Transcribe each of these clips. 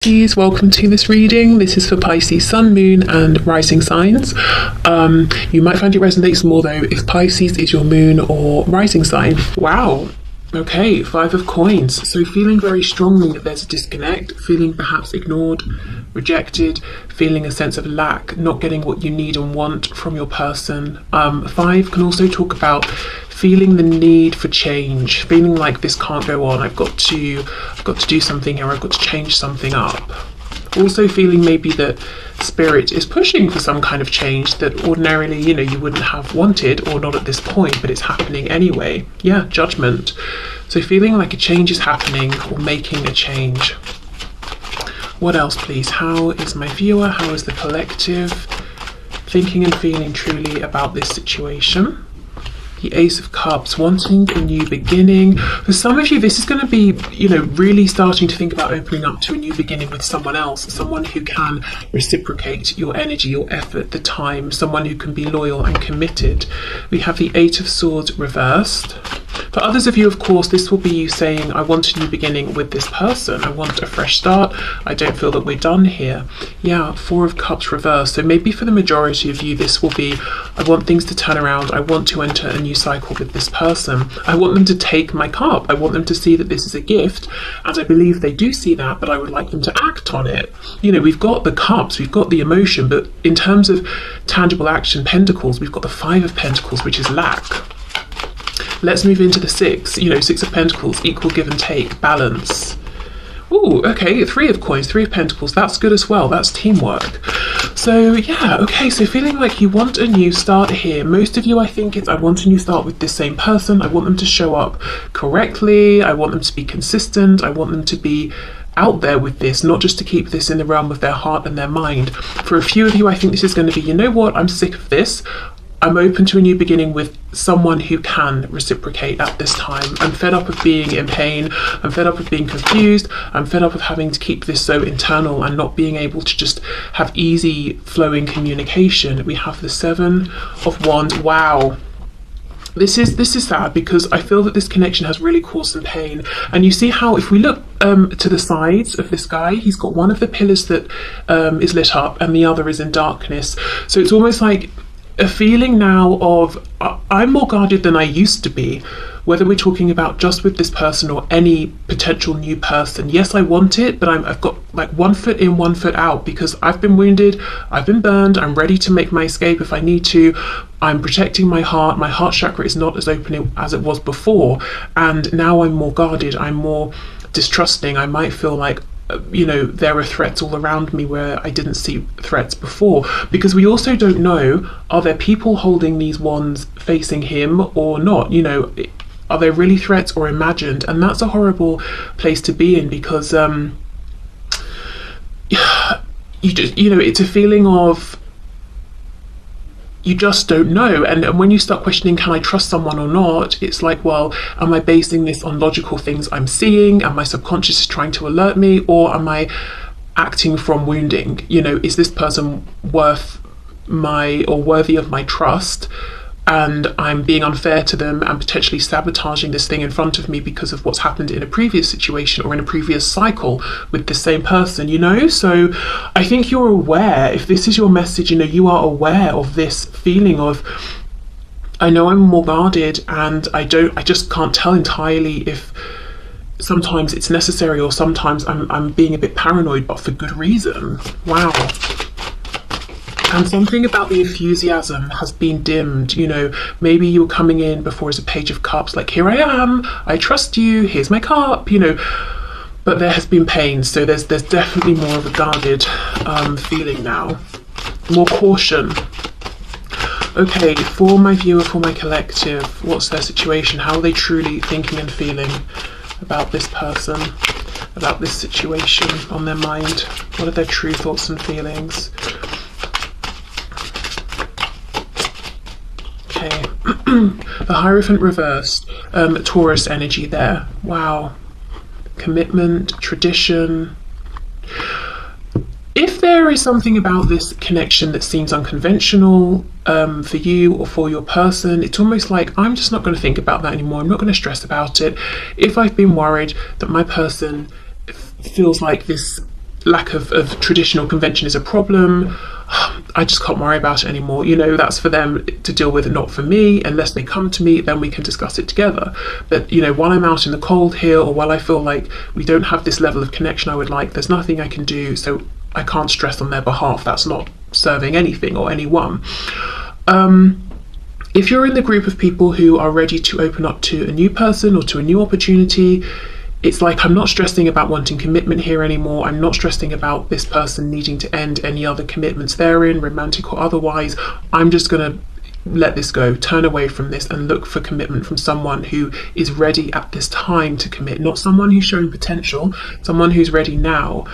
Pisces, welcome to this reading. This is for Pisces Sun, Moon and Rising signs. You might find it resonates more though if Pisces is your moon or rising sign. Wow. Okay, 5 of coins. So feeling very strongly that there's a disconnect, feeling perhaps ignored, rejected, feeling a sense of lack, not getting what you need and want from your person. 5 can also talk about feeling the need for change, feeling like this can't go on. I've got to do something here. I've got to change something up. Also feeling maybe that spirit is pushing for some kind of change that ordinarily, you wouldn't have wanted or not at this point, but it's happening anyway. Yeah, judgment. So feeling like a change is happening or making a change. What else, please? How is my viewer? How is the collective thinking and feeling truly about this situation? The Ace of Cups, wanting a new beginning. For some of you, this is going to be, really starting to think about opening up to a new beginning with someone else, someone who can reciprocate your energy, your effort, the time, someone who can be loyal and committed. We have the 8 of Swords reversed. For others of you, of course, this will be you saying, I want a new beginning with this person. I want a fresh start. I don't feel that we're done here. Yeah, 4 of Cups reversed. So maybe for the majority of you, this will be, I want things to turn around. I want to enter a new cycle with this person. I want them to take my cup. I want them to see that this is a gift. And I believe they do see that, but I would like them to act on it. We've got the cups, we've got the emotion, but in terms of tangible action, pentacles, we've got the 5 of Pentacles, which is lack. Let's move into the 6, 6 of Pentacles, equal give and take, balance. Ooh, okay, 3 of Coins, 3 of Pentacles, that's good as well, that's teamwork. So yeah, okay, so feeling like you want a new start here. Most of you, I think it's, I want a new start with this same person. I want them to show up correctly. I want them to be consistent. I want them to be out there with this, not just to keep this in the realm of their heart and their mind. For a few of you, I think this is going to be, you know what, I'm sick of this. I'm open to a new beginning with someone who can reciprocate at this time. I'm fed up of being in pain. I'm fed up of being confused. I'm fed up of having to keep this so internal and not being able to just have easy flowing communication. We have the 7 of Wands. Wow. This is sad because I feel that this connection has really caused some pain. And you see how if we look to the sides of this guy, he's got one of the pillars that is lit up and the other is in darkness. So it's almost like a feeling now of I'm more guarded than I used to be, whether we're talking about just with this person or any potential new person. Yes, I want it, but I've got like 1 foot in, 1 foot out because I've been wounded, I've been burned, I'm ready to make my escape if I need to. I'm protecting my heart chakra is not as open as it was before, and now I'm more guarded, I'm more distrusting. I might feel like there are threats all around me where I didn't see threats before, because we also don't know, are there people holding these wands facing him or not? Are they really threats or imagined? And that's a horrible place to be in because you just, it's a feeling of you just don't know. And when you start questioning, can I trust someone or not? It's like, well, am I basing this on logical things I'm seeing? Am my subconscious trying to alert me? Or am I acting from wounding? Is this person worthy of my trust? And I'm being unfair to them and potentially sabotaging this thing in front of me because of what's happened in a previous situation or in a previous cycle with the same person, So I think you're aware, if this is your message, you are aware of this feeling of, I know I'm more guarded and I just can't tell entirely if sometimes it's necessary or sometimes I'm being a bit paranoid, but for good reason. Wow. And something about the enthusiasm has been dimmed. Maybe you were coming in before as a Page of Cups, like, here I am, I trust you, here's my cup, but there has been pain. So there's definitely more of a guarded feeling now, more caution. Okay, for my viewer, for my collective, what's their situation? How are they truly thinking and feeling about this person, about this situation on their mind? What are their true thoughts and feelings? Okay, the Hierophant reversed, Taurus energy there. Wow, commitment, tradition. If there is something about this connection that seems unconventional for you or for your person, it's almost like, I'm just not going to think about that anymore. I'm not going to stress about it. If I've been worried that my person feels like this lack of traditional convention is a problem. I just can't worry about it anymore. You know, that's for them to deal with, not for me. Unless they come to me, then we can discuss it together. But, you know, while I'm out in the cold here, or while I feel like we don't have this level of connection I would like, there's nothing I can do, so I can't stress on their behalf. That's not serving anything or anyone. If you're in the group of people who are ready to open up to a new person or to a new opportunity, it's like, I'm not stressing about wanting commitment here anymore. I'm not stressing about this person needing to end any other commitments they're in, romantic or otherwise. I'm just going to let this go, turn away from this, and look for commitment from someone who is ready at this time to commit, not someone who's showing potential, someone who's ready now.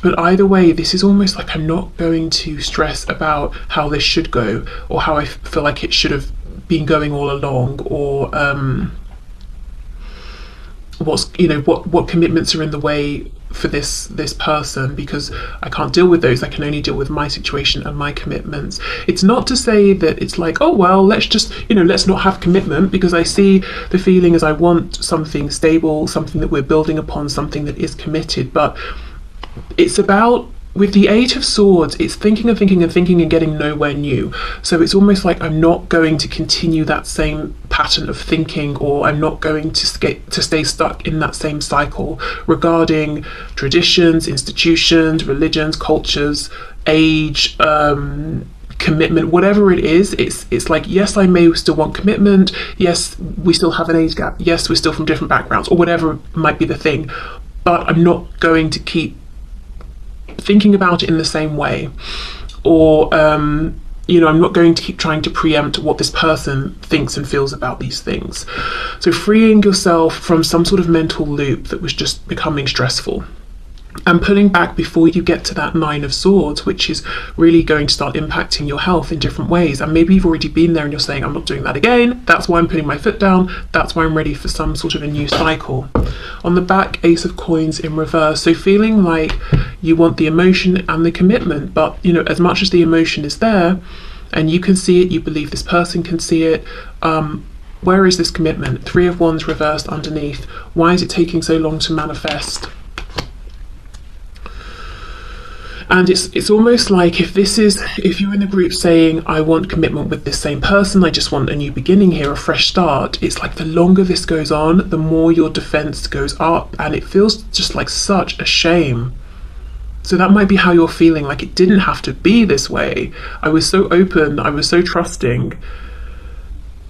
But either way, this is almost like I'm not going to stress about how this should go, or how I feel like it should have been going all along, or what commitments are in the way for this person, because I can't deal with those. I can only deal with my situation and my commitments. It's not to say that it's like, oh well, let's not have commitment, because I see the feeling as I want something stable, something that we're building upon, something that is committed. But it's about, with the Eight of Swords, it's thinking and thinking and thinking and getting nowhere new. So it's almost like I'm not going to continue that same pattern of thinking, or I'm not going to stay stuck in that same cycle regarding traditions, institutions, religions, cultures, age, commitment, whatever it is. It's like, yes, I may still want commitment. Yes, we still have an age gap. Yes, we're still from different backgrounds, or whatever might be the thing. But I'm not going to keep thinking about it in the same way, or I'm not going to keep trying to preempt what this person thinks and feels about these things. So freeing yourself from some sort of mental loop that was just becoming stressful, and pulling back before you get to that Nine of Swords, which is really going to start impacting your health in different ways. And maybe you've already been there and you're saying, I'm not doing that again. That's why I'm putting my foot down. That's why I'm ready for some sort of a new cycle. On the back, Ace of Coins in reverse. So feeling like you want the emotion and the commitment, but as much as the emotion is there and you can see it, you believe this person can see it, where is this commitment? Three of Wands reversed underneath. Why is it taking so long to manifest? And it's almost like, if you're in the group saying, I want commitment with this same person, I just want a new beginning here, a fresh start, it's like the longer this goes on, the more your defense goes up, and it feels just like such a shame. So that might be how you're feeling, like it didn't have to be this way. I was so open, I was so trusting.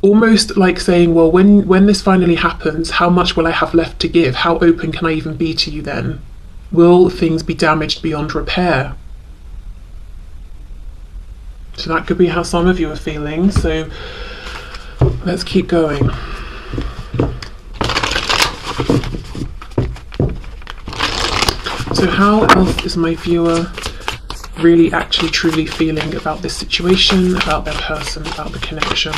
Almost like saying, well, when this finally happens, how much will I have left to give? How open can I even be to you then? Will things be damaged beyond repair? So that could be how some of you are feeling. So let's keep going. So how else is my viewer really actually truly feeling about this situation, about their person, about the connection?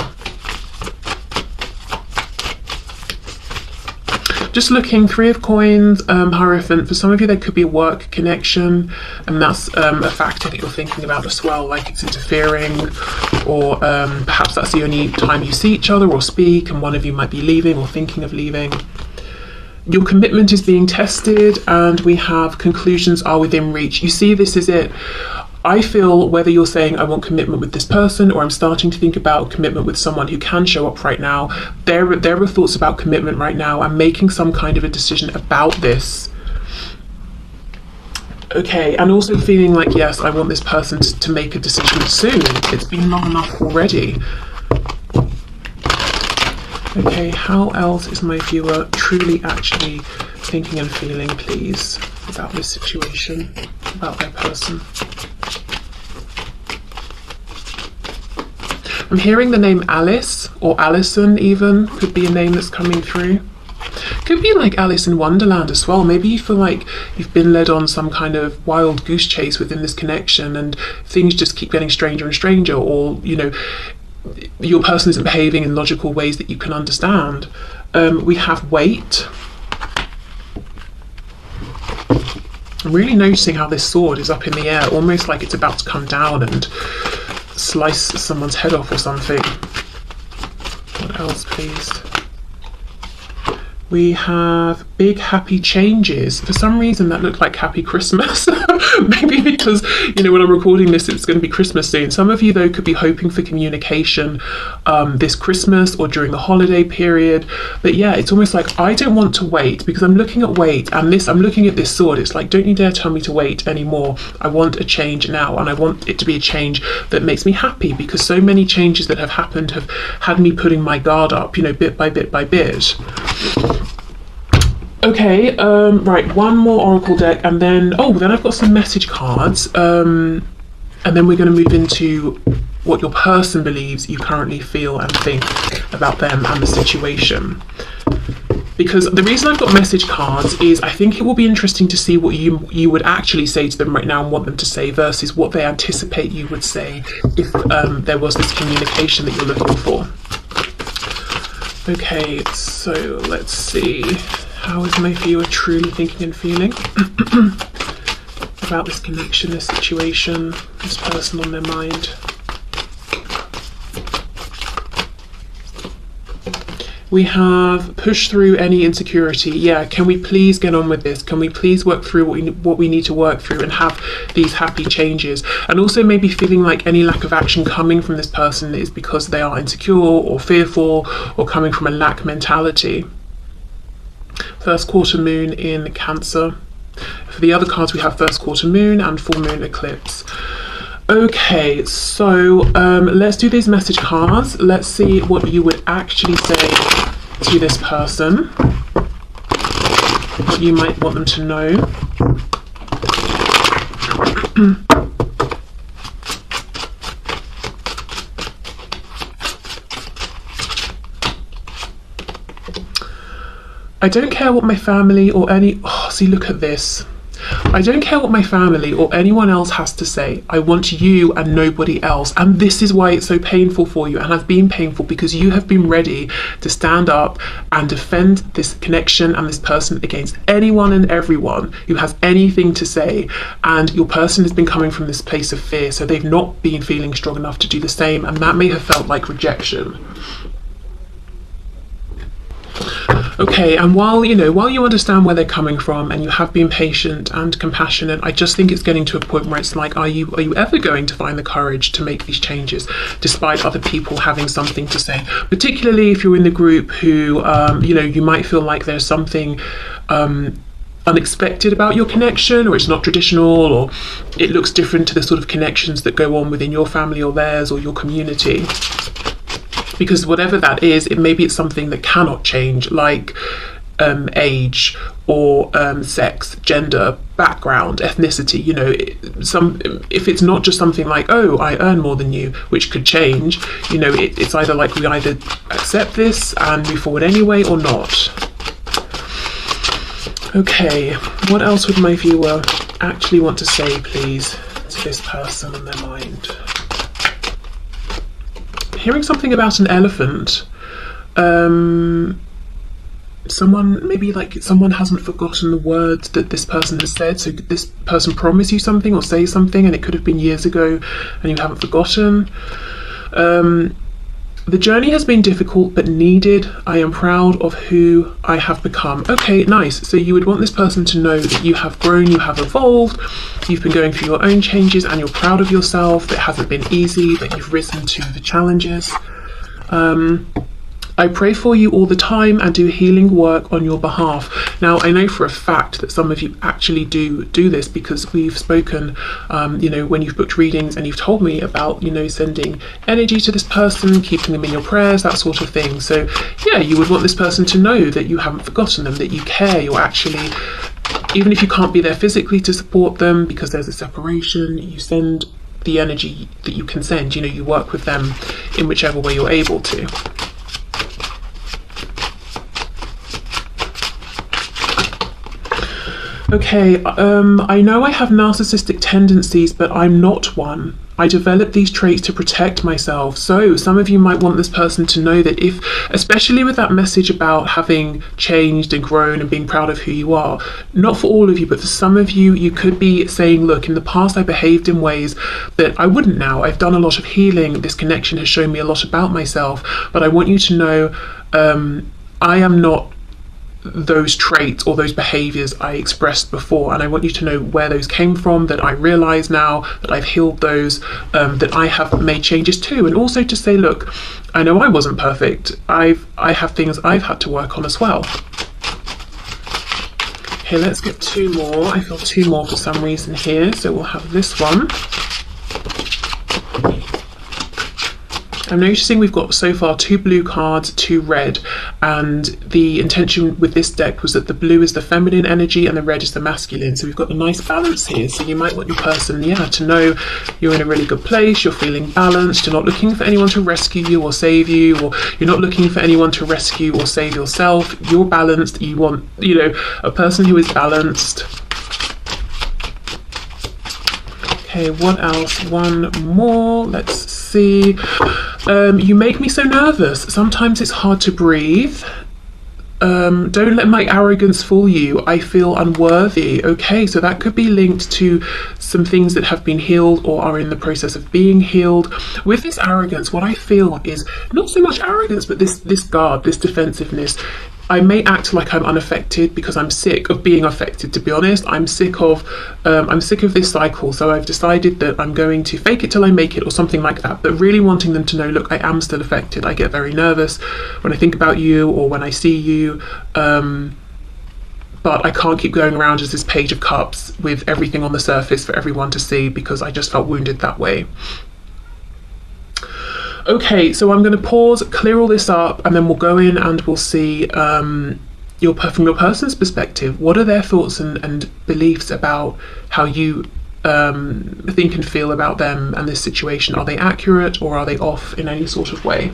Just looking, Three of Coins, Hierophant. For some of you, there could be a work connection, and that's a factor that you're thinking about as well, like it's interfering, or perhaps that's the only time you see each other or speak, and one of you might be leaving or thinking of leaving. Your commitment is being tested, and we have conclusions are within reach. You see, this is it. I feel whether you're saying I want commitment with this person, or I'm starting to think about commitment with someone who can show up right now, there are thoughts about commitment right now. I'm making some kind of a decision about this. Okay, and also feeling like, yes, I want this person to make a decision soon. It's been long enough already. Okay, how else is my viewer truly actually thinking and feeling, please, about this situation, about their person? I'm hearing the name Alice, or Alison even, could be a name that's coming through. Could be like Alice in Wonderland as well. Maybe you feel like you've been led on some kind of wild goose chase within this connection, and things just keep getting stranger and stranger, or, your person isn't behaving in logical ways that you can understand. We have Wait. I'm really noticing how this sword is up in the air, almost like it's about to come down and slice someone's head off or something. What else, please? We have big happy changes. For some reason that looked like happy Christmas. Maybe because, when I'm recording this, it's going to be Christmas soon. Some of you, though, could be hoping for communication this Christmas or during the holiday period. But yeah, it's almost like I don't want to wait, because I'm looking at wait, and I'm looking at this sword. It's like, don't you dare tell me to wait anymore. I want a change now, and I want it to be a change that makes me happy, because so many changes that have happened have had me putting my guard up, bit by bit by bit. Okay, right, one more oracle deck, and then I've got some message cards, and then we're going to move into what your person believes you currently feel and think about them and the situation. Because the reason I've got message cards is I think it will be interesting to see what you would actually say to them right now and want them to say versus what they anticipate you would say if there was this communication that you're looking for. Okay, so let's see. How is my viewer truly thinking and feeling about this connection, this situation, this person on their mind? We have push through any insecurity. Yeah, can we please get on with this? Can we please work through what we need to work through and have these happy changes? And also maybe feeling like any lack of action coming from this person is because they are insecure or fearful or coming from a lack mentality. First quarter moon in Cancer. For the other cards, we have first quarter moon and full moon eclipse. Okay, so let's do these message cards. Let's see what you would actually say to this person, what you might want them to know. I don't care what my family or see, look at this. I don't care what my family or anyone else has to say. I want you and nobody else. And this is why it's so painful for you and has been painful, because you have been ready to stand up and defend this connection and this person against anyone and everyone who has anything to say. And your person has been coming from this place of fear, so they've not been feeling strong enough to do the same, and that may have felt like rejection. Okay, and while you understand where they're coming from and you have been patient and compassionate, I just think it's getting to a point where it's like, are you ever going to find the courage to make these changes despite other people having something to say? Particularly if you're in the group who, you might feel like there's something unexpected about your connection, or it's not traditional, or it looks different to the sort of connections that go on within your family or theirs or your community. Because whatever that is, maybe it's something that cannot change, like age or sex, gender, background, ethnicity. If it's not just something like, oh, I earn more than you, which could change. It's either like we either accept this and move forward anyway or not. Okay, what else would my viewer actually want to say, please, to this person on their mind? Hearing something about an elephant. Someone hasn't forgotten the words that this person has said. So this person promised you something or say something, and it could have been years ago and you haven't forgotten. The journey has been difficult but needed. I am proud of who I have become. Okay, nice. So you would want this person to know that you have grown, you have evolved, you've been going through your own changes, and you're proud of yourself. That it hasn't been easy, that you've risen to the challenges. I pray for you all the time and do healing work on your behalf. Now, I know for a fact that some of you actually do this, because we've spoken, when you've booked readings and you've told me about, sending energy to this person, keeping them in your prayers, that sort of thing. So yeah, you would want this person to know that you haven't forgotten them, that you care, you're actually, even if you can't be there physically to support them because there's a separation, you send the energy that you can send, you work with them in whichever way you're able to. Okay, I know I have narcissistic tendencies, but I'm not one. I developed these traits to protect myself. So some of you might want this person to know that especially with that message about having changed and grown and being proud of who you are, not for all of you, but for some of you, you could be saying, look, in the past I behaved in ways that I wouldn't now. I've done a lot of healing. This connection has shown me a lot about myself, but I want you to know I am not those traits or those behaviors I expressed before, and I want you to know where those came from, that I realize now that I've healed those, that I have made changes to, and also to say, look, I know I wasn't perfect. I have things I've had to work on as well. Okay, let's get two more. I feel two more for some reason here, so we'll have this one. I'm noticing we've got so far 2 blue cards, 2 red, and the intention with this deck was that the blue is the feminine energy and the red is the masculine. So we've got a nice balance here. So you might want your person, to know you're in a really good place, you're feeling balanced, you're not looking for anyone to rescue you or save you, or you're not looking for anyone to rescue or save yourself. You're balanced. You want, a person who is balanced. Okay, what else? One more. Let's see. You make me so nervous. Sometimes it's hard to breathe. Don't let my arrogance fool you. I feel unworthy. Okay, so that could be linked to some things that have been healed or are in the process of being healed. With this arrogance, what I feel is not so much arrogance, but this guard, this defensiveness. I may act like I'm unaffected because I'm sick of being affected, to be honest. I'm sick of this cycle, so I've decided that I'm going to fake it till I make it or something like that, but really wanting them to know, look, I am still affected. I get very nervous when I think about you or when I see you, but I can't keep going around as this Page of Cups with everything on the surface for everyone to see, because I just felt wounded that way. Okay, so I'm going to pause, clear all this up, and then we'll go in and we'll see from your person's perspective, what are their thoughts and beliefs about how you think and feel about them and this situation. Are they accurate or are they off in any sort of way?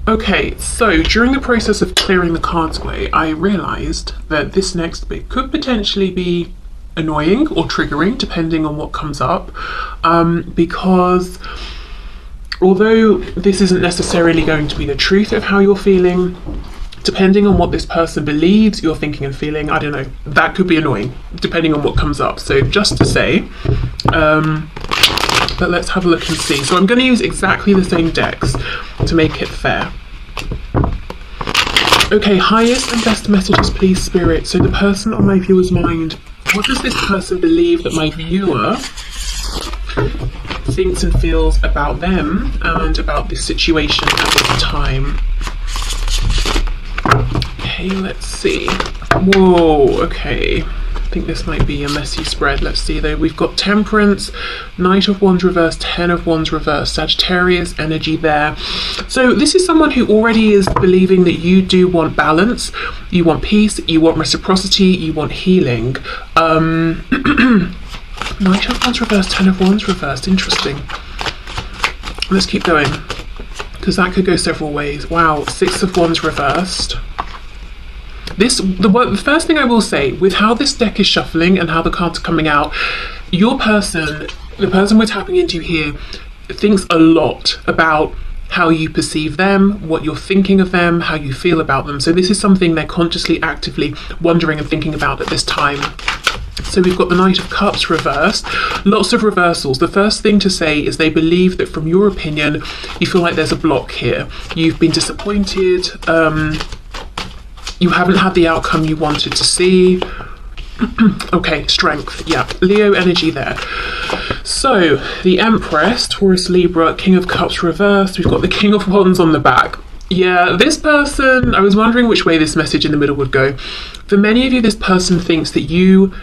Okay, so during the process of clearing the cards away, I realised that this next bit could potentially be annoying or triggering, depending on what comes up, because although this isn't necessarily going to be the truth of how you're feeling, depending on what this person believes you're thinking and feeling, I don't know, that could be annoying, depending on what comes up. So just to say, but let's have a look and see. So I'm going to use exactly the same decks to make it fair. Okay, highest and best messages, please, Spirit. So the person on my viewer's mind, what does this person believe that my viewer thinks and feels about them and about this situation at this time? Okay, let's see. Whoa, okay. I think this might be a messy spread. Let's see though. We've got Temperance, Knight of Wands reversed, 10 of Wands reversed, Sagittarius energy there. So this is someone who already is believing that you do want balance, you want peace, you want reciprocity, you want healing. Knight of Wands reversed, 10 of Wands reversed. Interesting. Let's keep going, because that could go several ways. Wow, 6 of Wands reversed. The first thing I will say, with how this deck is shuffling and how the cards are coming out, your person, the person we're tapping into here, thinks a lot about how you perceive them, what you're thinking of them, how you feel about them. So this is something they're consciously, actively wondering and thinking about at this time. So we've got the Knight of Cups reversed, lots of reversals. The first thing to say is they believe that, from your opinion, you feel like there's a block here. You've been disappointed, you haven't had the outcome you wanted to see. Okay, Strength, yeah, Leo energy there. So the Empress, Taurus, Libra, King of Cups reversed. We've got the King of Wands on the back. Yeah, this person, I was wondering which way this message in the middle would go. For many of you, this person thinks that you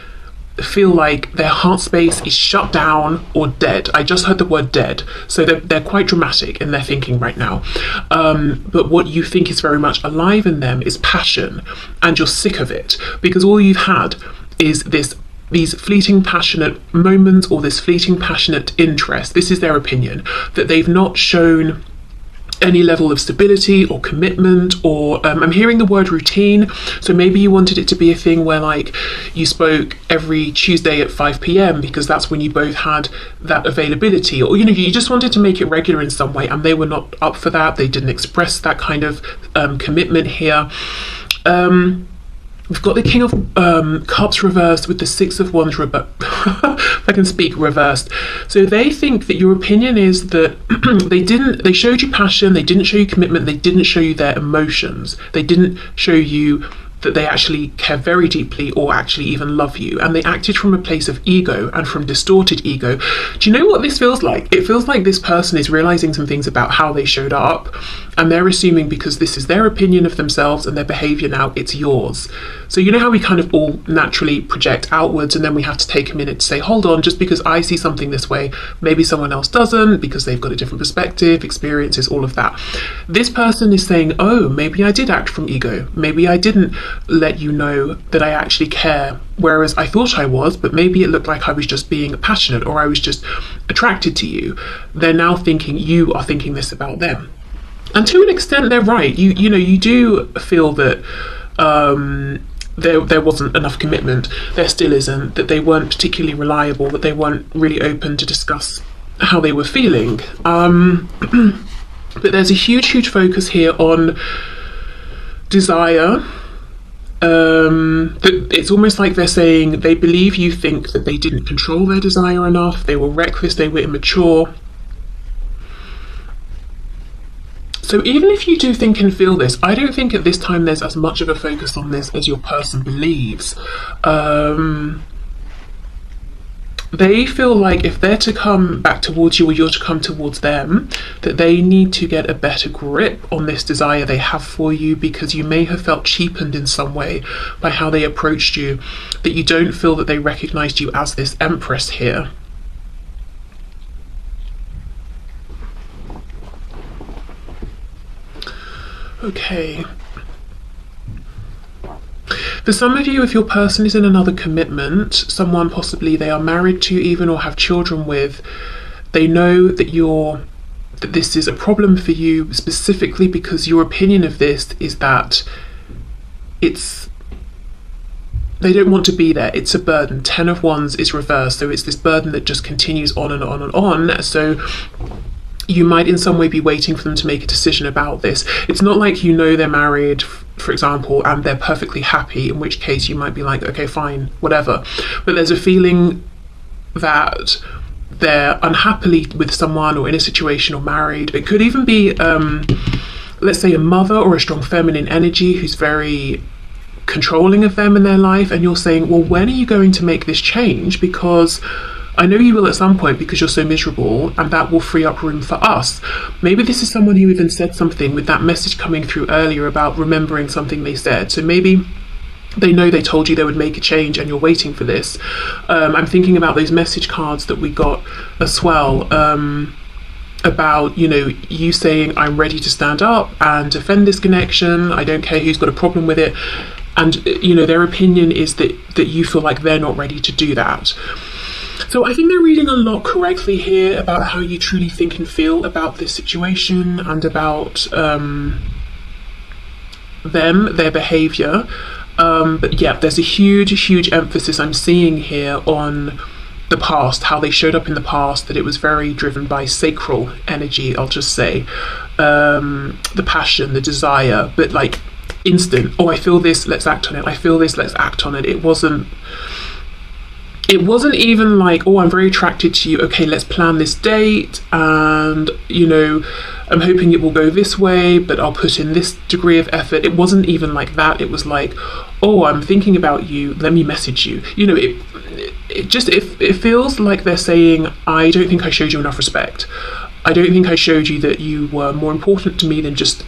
feel like their heart space is shut down or dead. I just heard the word dead, so they're quite dramatic in their thinking right now, but what you think is very much alive in them is passion, and you're sick of it because all you've had is these fleeting passionate moments or this fleeting passionate interest. This is their opinion, that they've not shown any level of stability or commitment, or I'm hearing the word routine, so maybe you wanted it to be a thing where like you spoke every Tuesday at 5 p.m. because that's when you both had that availability, or you just wanted to make it regular in some way, and they were not up for that. They didn't express that kind of commitment here. We've got the King of Cups reversed with the 6 of Wands reversed. I can speak reversed. So they think that your opinion is that they showed you passion, they didn't show you commitment, they didn't show you their emotions, they didn't show you that they actually care very deeply or actually even love you, and they acted from a place of ego and from distorted ego. Do you know what this feels like? It feels like this person is realizing some things about how they showed up, and they're assuming because this is their opinion of themselves and their behavior now, it's yours. So you know how we kind of all naturally project outwards, and then we have to take a minute to say, hold on, just because I see something this way, maybe someone else doesn't, because they've got a different perspective, experiences, all of that. This person is saying, oh, maybe I did act from ego, maybe I didn't let you know that I actually care, whereas I thought I was, but maybe it looked like I was just being passionate or I was just attracted to you. They're now thinking you are thinking this about them, and to an extent they're right. You know, you do feel that there wasn't enough commitment, there still isn't, that they weren't particularly reliable, that they weren't really open to discuss how they were feeling. But there's a huge focus here on desire. That it's almost like they're saying they believe you think that they didn't control their desire enough, they were reckless, they were immature. So even if you do think and feel this, I don't think at this time there's as much of a focus on this as your person believes. They feel like if they're to come back towards you or you're to come towards them, that they need to get a better grip on this desire they have for you, because you may have felt cheapened in some way by how they approached you, that you don't feel that they recognized you as this empress here. Okay. For some of you, if your person is in another commitment, someone possibly they are married to even or have children with, they know that this is a problem for you specifically because your opinion of this is that they don't want to be there. It's a burden. 10 of Wands is reversed, so it's this burden that just continues on and on and on. So you might in some way be waiting for them to make a decision about this. It's not like you know they're married, for example, and they're perfectly happy, in which case you might be like, okay, fine, whatever. But there's a feeling that they're unhappily with someone or in a situation or married. It could even be, let's say, a mother or a strong feminine energy who's very controlling of them in their life, and you're saying, well, when are you going to make this change? Because I know you will at some point, because you're so miserable, and that will free up room for us. Maybe this is someone who even said something with that message coming through earlier about remembering something they said. So maybe they know they told you they would make a change and you're waiting for this. I'm thinking about those message cards that we got as well, about, you know, you saying, I'm ready to stand up and defend this connection. I don't care who's got a problem with it. And, you know, their opinion is that you feel like they're not ready to do that. So I think they're reading a lot correctly here about how you truly think and feel about this situation and about them, their behaviour. But yeah, there's a huge emphasis I'm seeing here on the past, how they showed up in the past, that it was very driven by sacral energy, I'll just say. The passion, the desire, but like instant, oh, I feel this, let's act on it. I feel this, let's act on it. It wasn't even like, oh, I'm very attracted to you, okay, let's plan this date, and, you know, I'm hoping it will go this way, but I'll put in this degree of effort. It wasn't even like that. It was like, oh, I'm thinking about you, let me message you. You know, it feels like they're saying, I don't think I showed you enough respect. I don't think I showed you that you were more important to me than just,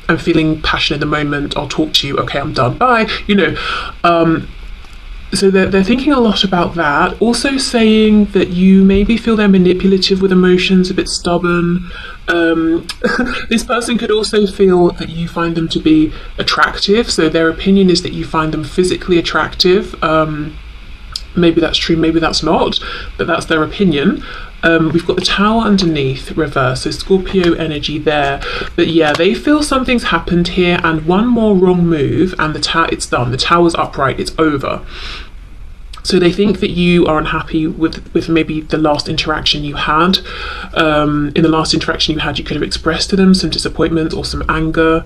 I'm feeling passion in the moment, I'll talk to you, okay, I'm done, bye. You know, so they're thinking a lot about that. Also saying that you maybe feel they're manipulative with emotions, a bit stubborn. This person could also feel that you find them to be attractive. So their opinion is that you find them physically attractive. Maybe that's true, maybe that's not, but that's their opinion. We've got the Tower underneath, reverse, so Scorpio energy there. But yeah, they feel something's happened here, and one more wrong move and it's done. The Tower's upright, it's over. So they think that you are unhappy with maybe the last interaction you had. In the last interaction you had, you could have expressed to them some disappointment or some anger.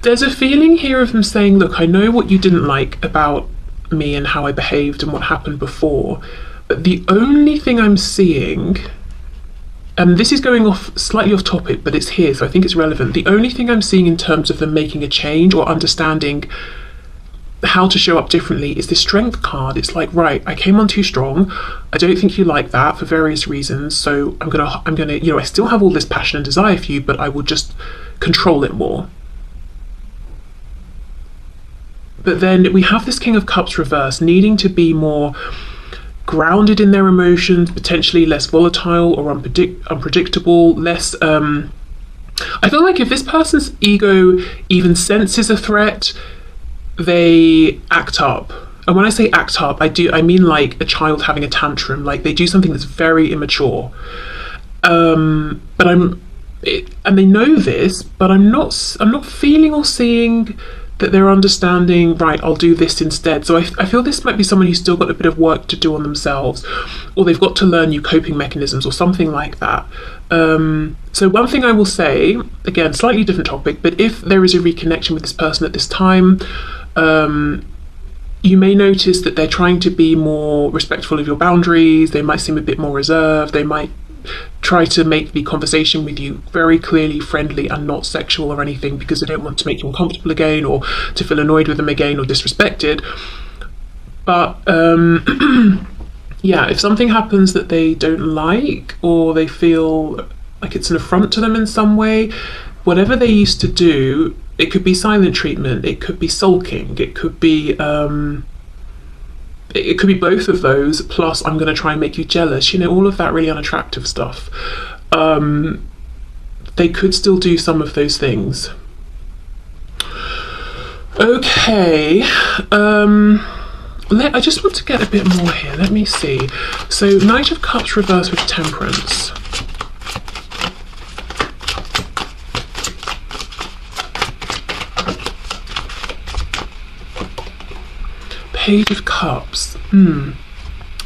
There's a feeling here of them saying, look, I know what you didn't like about me and how I behaved and what happened before, but the only thing I'm seeing, and this is going off slightly off topic, but it's here, so I think it's relevant. The only thing I'm seeing in terms of them making a change or understanding how to show up differently is this strength card. It's like, right, I came on too strong. I don't think you like that for various reasons. So I'm gonna, you know, I still have all this passion and desire for you, but I will just control it more. But then we have this King of Cups reverse, needing to be more grounded in their emotions, potentially less volatile or unpredictable, less I feel like if this person's ego even senses a threat, they act up. And when I say act up, I mean like a child having a tantrum. Like they do something that's very immature. And they know this, but I'm not feeling or seeing that they're understanding, right, I'll do this instead. So I feel this might be someone who's still got a bit of work to do on themselves, or they've got to learn new coping mechanisms or something like that. So one thing I will say, again, slightly different topic, but if there is a reconnection with this person at this time, you may notice that they're trying to be more respectful of your boundaries. They might seem a bit more reserved. They might try to make the conversation with you very clearly friendly and not sexual or anything, because they don't want to make you uncomfortable again or to feel annoyed with them again or disrespected. But yeah, if something happens that they don't like, or they feel like it's an affront to them in some way, whatever they used to do, it could be silent treatment, it could be sulking, it could be both of those, plus I'm going to try and make you jealous, you know, all of that really unattractive stuff. They could still do some of those things. Okay, I just want to get a bit more here. Let me see. So Knight of Cups reversed with Temperance. Page of Cups.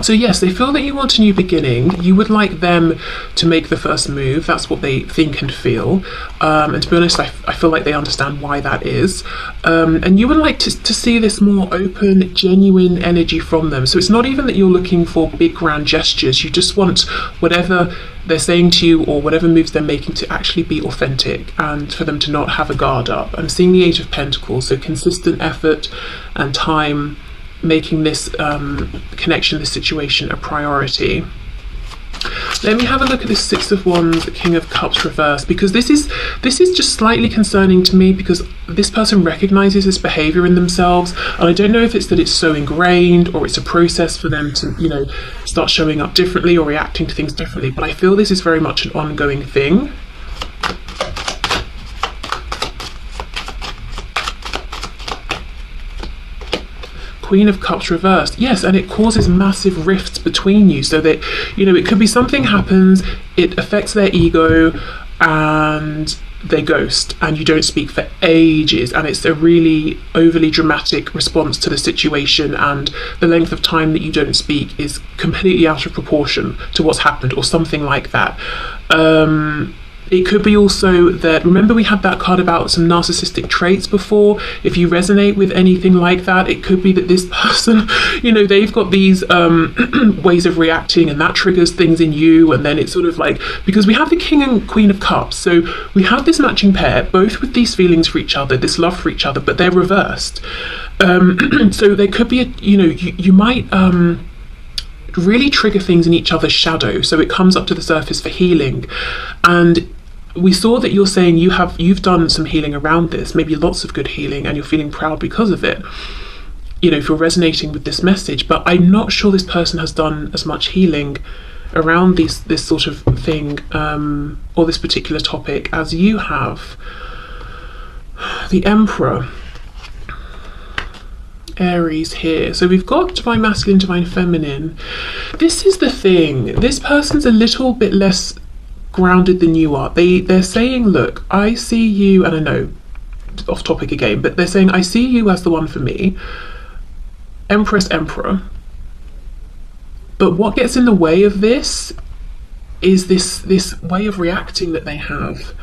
So yes, they feel that you want a new beginning. You would like them to make the first move. That's what they think and feel. And to be honest, I feel like they understand why that is. And you would like to see this more open, genuine energy from them. So it's not even that you're looking for big grand gestures. You just want whatever they're saying to you or whatever moves they're making to actually be authentic, and for them to not have a guard up. I'm seeing the Age of Pentacles, so consistent effort and time, making this connection, this situation, a priority. Let me have a look at this Six of Wands, King of Cups reverse, because this is just slightly concerning to me, because this person recognizes this behavior in themselves, and I don't know if it's that it's so ingrained or it's a process for them to, you know, start showing up differently or reacting to things differently, but I feel this is very much an ongoing thing. Queen of Cups reversed. Yes, and it causes massive rifts between you, so that, you know, it could be something happens, it affects their ego, and they ghost, and you don't speak for ages, and it's a really overly dramatic response to the situation, and the length of time that you don't speak is completely out of proportion to what's happened, or something like that. It could be also that, remember we had that card about some narcissistic traits before. If you resonate with anything like that, it could be that this person, you know, they've got these ways of reacting, and that triggers things in you. And then it's sort of like, because we have the King and Queen of Cups, so we have this matching pair, both with these feelings for each other, this love for each other, but they're reversed. So there could be, you know, you might really trigger things in each other's shadow, so it comes up to the surface for healing. And we saw that you're saying you've done some healing around this, maybe lots of good healing, and you're feeling proud because of it, you know, if you're resonating with this message. But I'm not sure this person has done as much healing around this sort of thing, or this particular topic, as you have. The Emperor, Aries here. So we've got Divine Masculine, Divine Feminine. This is the thing, this person's a little bit less grounded than you are. They're saying, look, I see you, and I know, off topic again, but they're saying, I see you as the one for me. Empress, Emperor. But what gets in the way of this is this way of reacting that they have.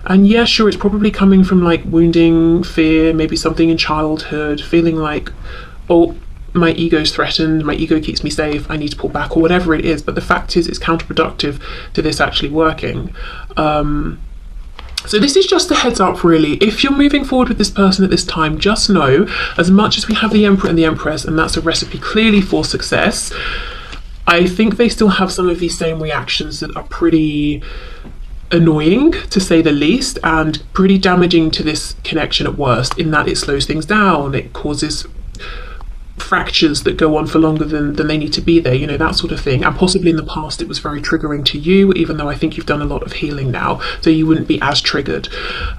And yeah, sure, it's probably coming from like wounding, fear, maybe something in childhood, feeling like, oh, my ego's threatened, my ego keeps me safe, I need to pull back, or whatever it is. But the fact is, it's counterproductive to this actually working. So this is just a heads up, really. If you're moving forward with this person at this time, just know, as much as we have the Emperor and the Empress, and that's a recipe clearly for success, I think they still have some of these same reactions that are pretty annoying, to say the least, and pretty damaging to this connection at worst, in that it slows things down, it causes fractures that go on for longer than they need to be there, you know, that sort of thing. And possibly in the past it was very triggering to you, even though I think you've done a lot of healing now, so you wouldn't be as triggered.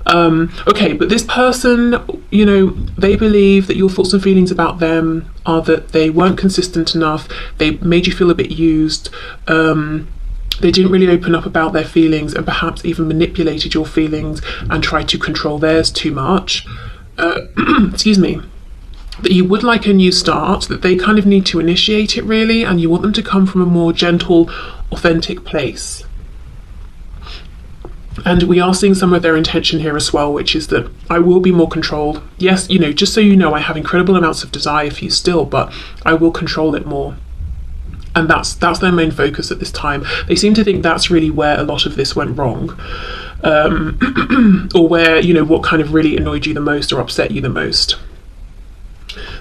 Okay, but this person, you know, they believe that your thoughts and feelings about them are that they weren't consistent enough, they made you feel a bit used, they didn't really open up about their feelings, and perhaps even manipulated your feelings and tried to control theirs too much. Excuse me. That you would like a new start, that they kind of need to initiate it, really, and you want them to come from a more gentle, authentic place. And we are seeing some of their intention here as well, which is that I will be more controlled. Yes, you know, just so you know, I have incredible amounts of desire for you still, but I will control it more. And that's their main focus at this time. They seem to think that's really where a lot of this went wrong. Or where, you know, what kind of really annoyed you the most or upset you the most.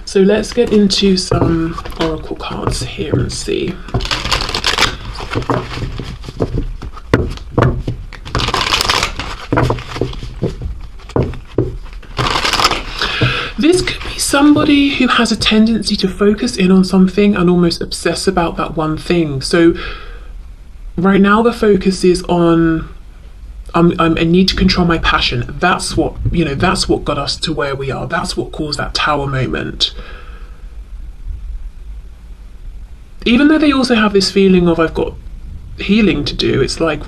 So let's get into some oracle cards here and see. This could be somebody who has a tendency to focus in on something and almost obsess about that one thing. So right now the focus is on I need to control my passion. That's what, you know, that's what got us to where we are. That's what caused that tower moment. Even though they also have this feeling of, I've got healing to do, it's like,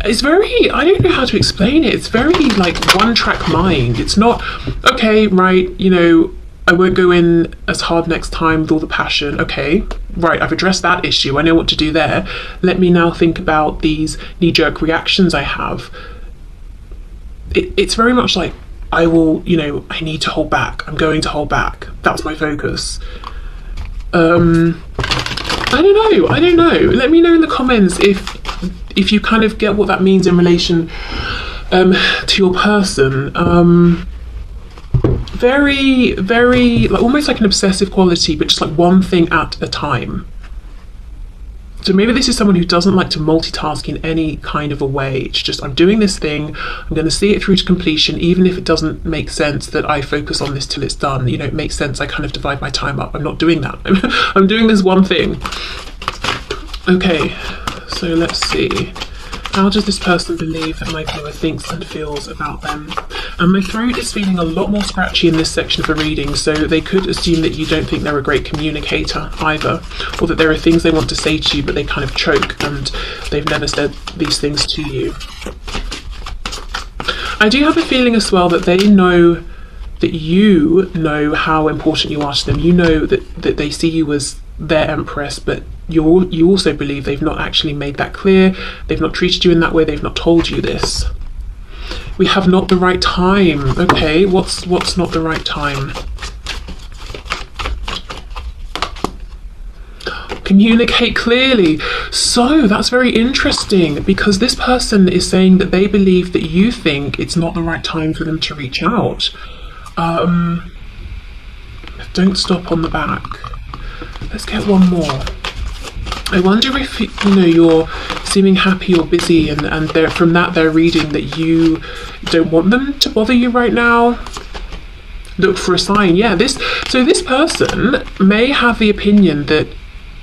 it's very, I don't know how to explain it. It's very like one-track mind. It's not, okay, right, you know, I won't go in as hard next time with all the passion. Okay, right, I've addressed that issue. I know what to do there. Let me now think about these knee-jerk reactions I have. It's very much like, I will, you know, I need to hold back. I'm going to hold back. That's my focus. I don't know. Let me know in the comments if you kind of get what that means in relation to your person. Very, very, like almost like an obsessive quality, but just like one thing at a time. So maybe this is someone who doesn't like to multitask in any kind of a way. It's just, I'm doing this thing, I'm going to see it through to completion, even if it doesn't make sense that I focus on this till it's done. You know, it makes sense, I kind of divide my time up. I'm not doing that. I'm doing this one thing. Okay, so let's see. How does this person believe that my viewer thinks and feels about them? And my throat is feeling a lot more scratchy in this section of the reading, so they could assume that you don't think they're a great communicator either, or that there are things they want to say to you but they kind of choke and they've never said these things to you. I do have a feeling as well that they know that you know how important you are to them. You know that they see you as their empress, but you also believe they've not actually made that clear. They've not treated you in that way. They've not told you this. We have not the right time. Okay, what's not the right time? Communicate clearly. So that's very interesting, because this person is saying that they believe that you think it's not the right time for them to reach out. Don't stop on the back. Let's get one more. I wonder if, you know, you're seeming happy or busy, and from that they're reading that you don't want them to bother you right now. Look for a sign. Yeah, this person may have the opinion that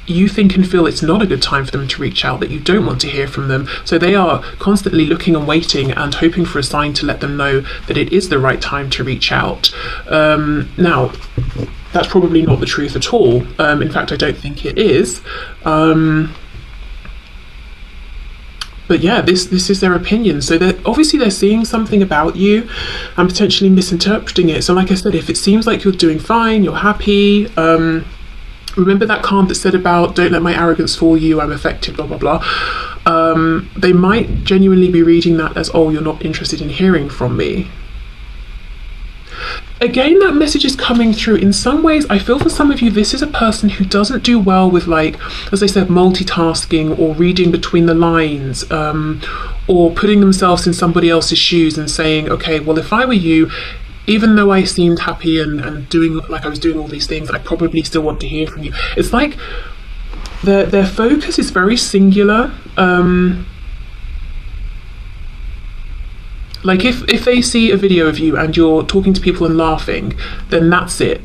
you think and feel it's not a good time for them to reach out, that you don't want to hear from them. So they are constantly looking and waiting and hoping for a sign to let them know that it is the right time to reach out. Now, that's probably not the truth at all. In fact, I don't think it is. But yeah, this is their opinion. So they're seeing something about you and potentially misinterpreting it. So like I said, if it seems like you're doing fine, you're happy, remember that card that said about, don't let my arrogance fool you, I'm affected, blah, blah, blah. They might genuinely be reading that as, oh, you're not interested in hearing from me. Again, that message is coming through. In some ways, I feel for some of you, this is a person who doesn't do well with, like, as I said, multitasking or reading between the lines, or putting themselves in somebody else's shoes and saying, okay, well, if I were you, even though I seemed happy and doing, like I was doing all these things, I probably still want to hear from you. It's like their focus is very singular. Like if they see a video of you and you're talking to people and laughing, then that's it.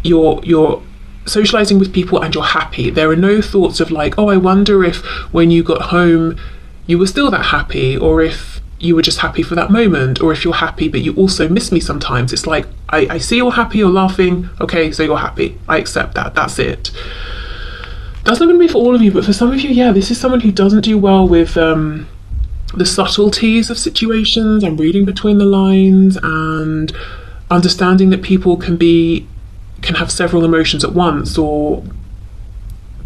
You're socializing with people and you're happy. There are no thoughts of like, oh, I wonder if when you got home you were still that happy, or if you were just happy for that moment, or if you're happy but you also miss me sometimes. It's like, I see you're happy, you're laughing, okay, so you're happy. I accept that, that's it. That's not going to be for all of you, but for some of you, yeah, this is someone who doesn't do well with the subtleties of situations and reading between the lines and understanding that people can have several emotions at once, or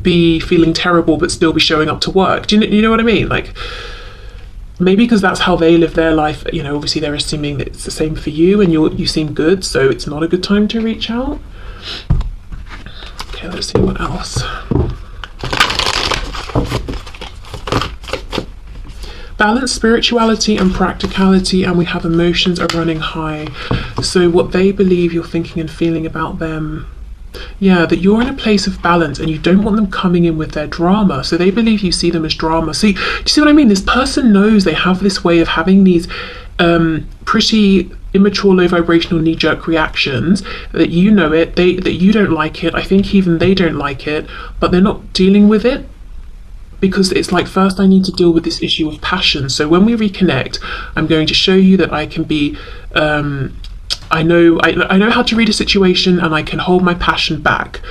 be feeling terrible but still be showing up to work. Do you know what I mean? Like, maybe because that's how they live their life, you know, obviously they're assuming that it's the same for you and you seem good, so it's not a good time to reach out. Okay, let's see what else. Balance spirituality and practicality, and we have emotions are running high. So what they believe you're thinking and feeling about them. Yeah, that you're in a place of balance and you don't want them coming in with their drama. So they believe you see them as drama. So do you see what I mean? This person knows they have this way of having these pretty immature, low vibrational knee-jerk reactions, that you know it, that you don't like it. I think even they don't like it, but they're not dealing with it. Because it's like, first I need to deal with this issue of passion. So when we reconnect, I'm going to show you that I can be, I know how to read a situation and I can hold my passion back.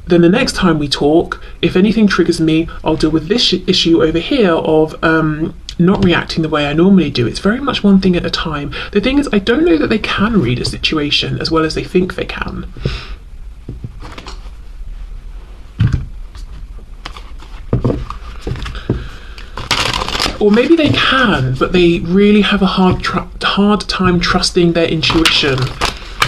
Then the next time we talk, if anything triggers me, I'll deal with this issue over here of not reacting the way I normally do. It's very much one thing at a time. The thing is, I don't know that they can read a situation as well as they think they can. Or maybe they can, but they really have a hard time trusting their intuition,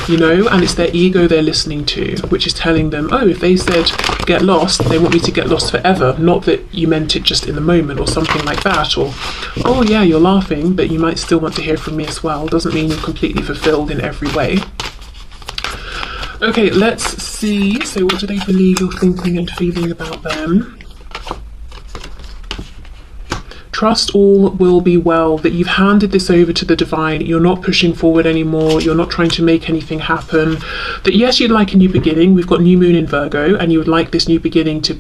you know, and it's their ego they're listening to, which is telling them, oh, if they said get lost, they want me to get lost forever, not that you meant it just in the moment or something like that. Or, oh yeah, you're laughing, but you might still want to hear from me as well. Doesn't mean you're completely fulfilled in every way. Okay, let's see. So what do they believe you're thinking and feeling about them? Trust all will be well, that you've handed this over to the divine. You're not pushing forward anymore. You're not trying to make anything happen. That yes, you'd like a new beginning. We've got new moon in Virgo, and you would like this new beginning to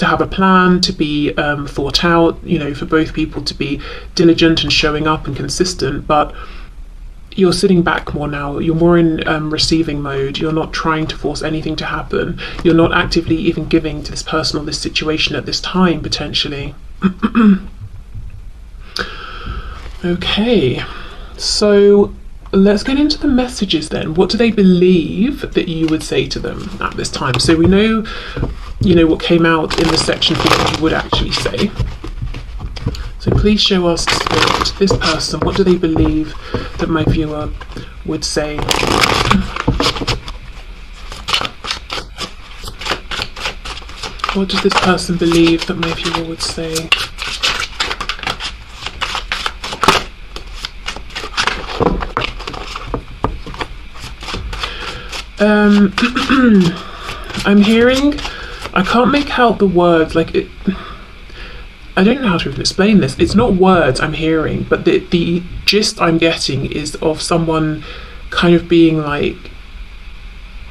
have a plan, to be thought out, you know, for both people to be diligent and showing up and consistent. But you're sitting back more now. You're more in receiving mode. You're not trying to force anything to happen. You're not actively even giving to this person or this situation at this time, potentially. Okay, so let's get into the messages then. What do they believe that you would say to them at this time? So we know, you know, what came out in the section for what you would actually say. So please show us, Spirit, this person, what do they believe that my viewer would say? What does this person believe that my viewer would say? I'm hearing, I can't make out the words, like it, I don't know how to even explain this. It's not words I'm hearing, but the gist I'm getting is of someone kind of being like,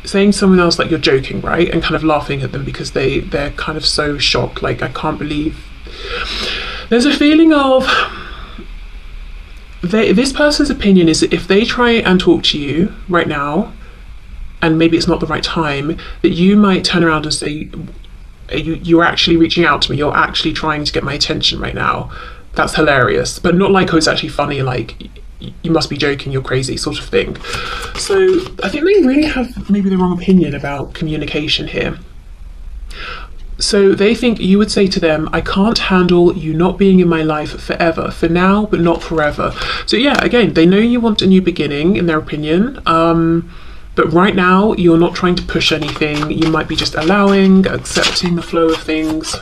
saying to someone else like you're joking, right? And kind of laughing at them because they're kind of so shocked, like, I can't believe. There's a feeling of, this person's opinion is that if they try and talk to you right now, and maybe it's not the right time, that you might turn around and say, you're actually reaching out to me, you're actually trying to get my attention right now. That's hilarious. But not like, oh, it's actually funny, like, you must be joking, you're crazy, sort of thing. So I think they really have maybe the wrong opinion about communication here. So they think you would say to them, I can't handle you not being in my life forever, for now, but not forever. So yeah, again, they know you want a new beginning, in their opinion. But right now, you're not trying to push anything. You might be just allowing, accepting the flow of things.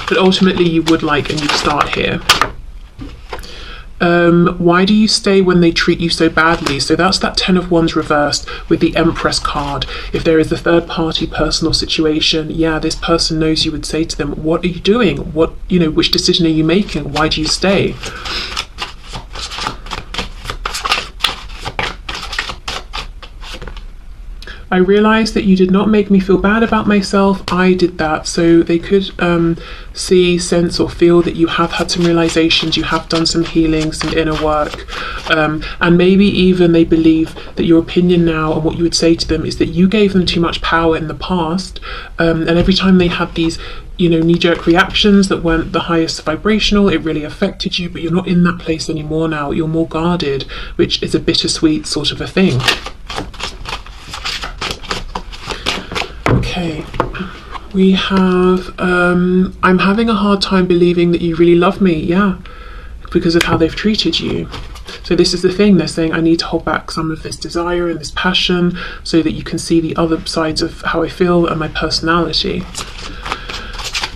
But ultimately, you would like a new start here. Why do you stay when they treat you so badly? So that's that 10 of Wands reversed with the Empress card. If there is a third party personal situation, yeah, this person knows you would say to them, what are you doing? What, which decision are you making? Why do you stay? I realised that you did not make me feel bad about myself. I did that. So they could see, sense or feel that you have had some realisations, you have done some healing, some inner work. And maybe even they believe that your opinion now and what you would say to them is that you gave them too much power in the past. And every time they had these knee-jerk reactions that weren't the highest vibrational, it really affected you, but you're not in that place anymore now. You're more guarded, which is a bittersweet sort of a thing. Okay, we have, I'm having a hard time believing that you really love me, yeah, because of how they've treated you. So this is the thing, they're saying I need to hold back some of this desire and this passion so that you can see the other sides of how I feel and my personality.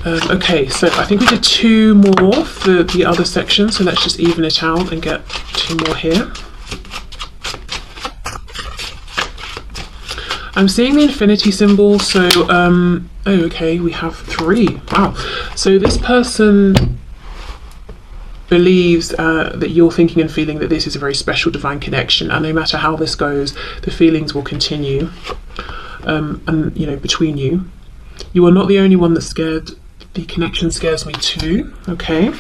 Okay, so I think we did 2 more for the other section, so let's just even it out and get 2 more here. I'm seeing the infinity symbol, so, oh, okay, we have 3. Wow. So this person believes that you're thinking and feeling that this is a very special divine connection, and no matter how this goes, the feelings will continue, and, between you. You are not the only one that's scared. The connection scares me too, okay?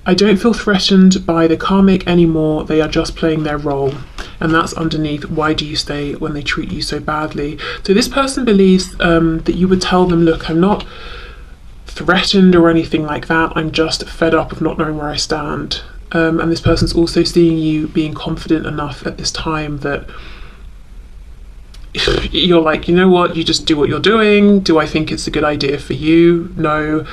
I don't feel threatened by the karmic anymore. They are just playing their role. And that's underneath, why do you stay when they treat you so badly? So this person believes that you would tell them, look, I'm not threatened or anything like that. I'm just fed up of not knowing where I stand. And this person's also seeing you being confident enough at this time that you're like, you know what, you just do what you're doing. Do I think it's a good idea for you? No.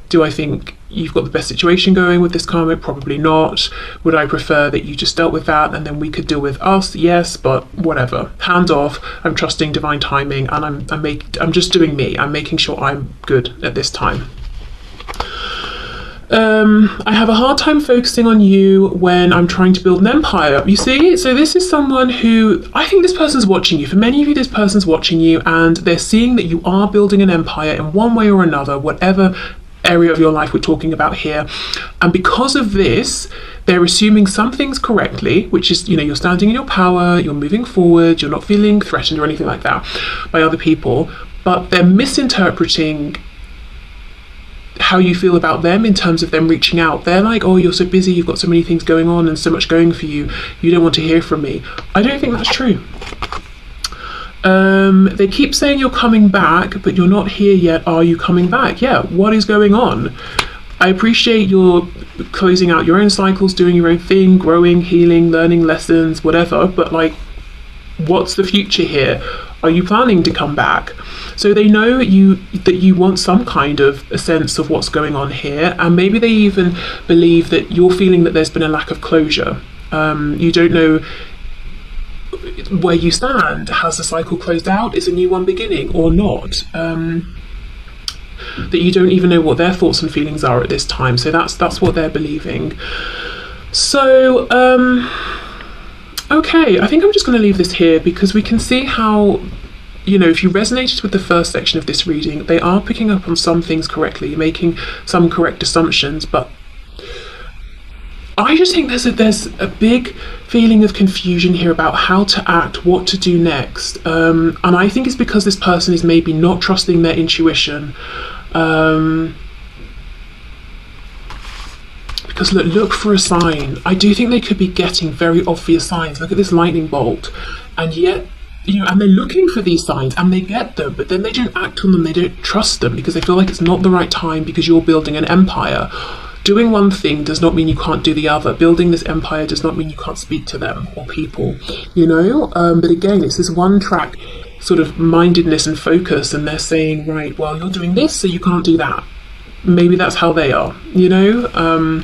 Do I think you've got the best situation going with this karmic? Probably not. Would I prefer that you just dealt with that and then we could deal with us? Yes, but whatever. Hands off. I'm trusting divine timing, and I'm just doing me. I'm making sure I'm good at this time. I have a hard time focusing on you when I'm trying to build an empire. You see, so this is someone who, I think this person's watching you. For many of you, this person's watching you and they're seeing that you are building an empire in one way or another, whatever area of your life we're talking about here. And because of this, they're assuming some things correctly, which is, you're standing in your power, you're moving forward, you're not feeling threatened or anything like that by other people, but they're misinterpreting how you feel about them in terms of them reaching out. They're like, oh, you're so busy, you've got so many things going on and so much going for you, you don't want to hear from me. I don't think that's true. They keep saying you're coming back, but you're not here yet. Are you coming back? Yeah, what is going on? I appreciate you're closing out your own cycles, doing your own thing, growing, healing, learning lessons, whatever, but like, what's the future here? Are you planning to come back? So they know that you want some kind of a sense of what's going on here, and maybe they even believe that you're feeling that there's been a lack of closure. You don't know where you stand. Has the cycle closed out? Is a new one beginning or not? That you don't even know what their thoughts and feelings are at this time. So that's what they're believing. So okay, I think I'm just going to leave this here because we can see how, if you resonated with the first section of this reading, they are picking up on some things correctly, you're making some correct assumptions, but I just think there's a big feeling of confusion here about how to act, what to do next. And I think it's because this person is maybe not trusting their intuition. Because look for a sign. I do think they could be getting very obvious signs. Look at this lightning bolt. And yet, and they're looking for these signs and they get them, but then they don't act on them, they don't trust them because they feel like it's not the right time because you're building an empire. Doing one thing does not mean you can't do the other. Building this empire does not mean you can't speak to them or people, But again, it's this one track sort of mindedness and focus, and they're saying, right, well, you're doing this, so you can't do that. Maybe that's how they are, you know?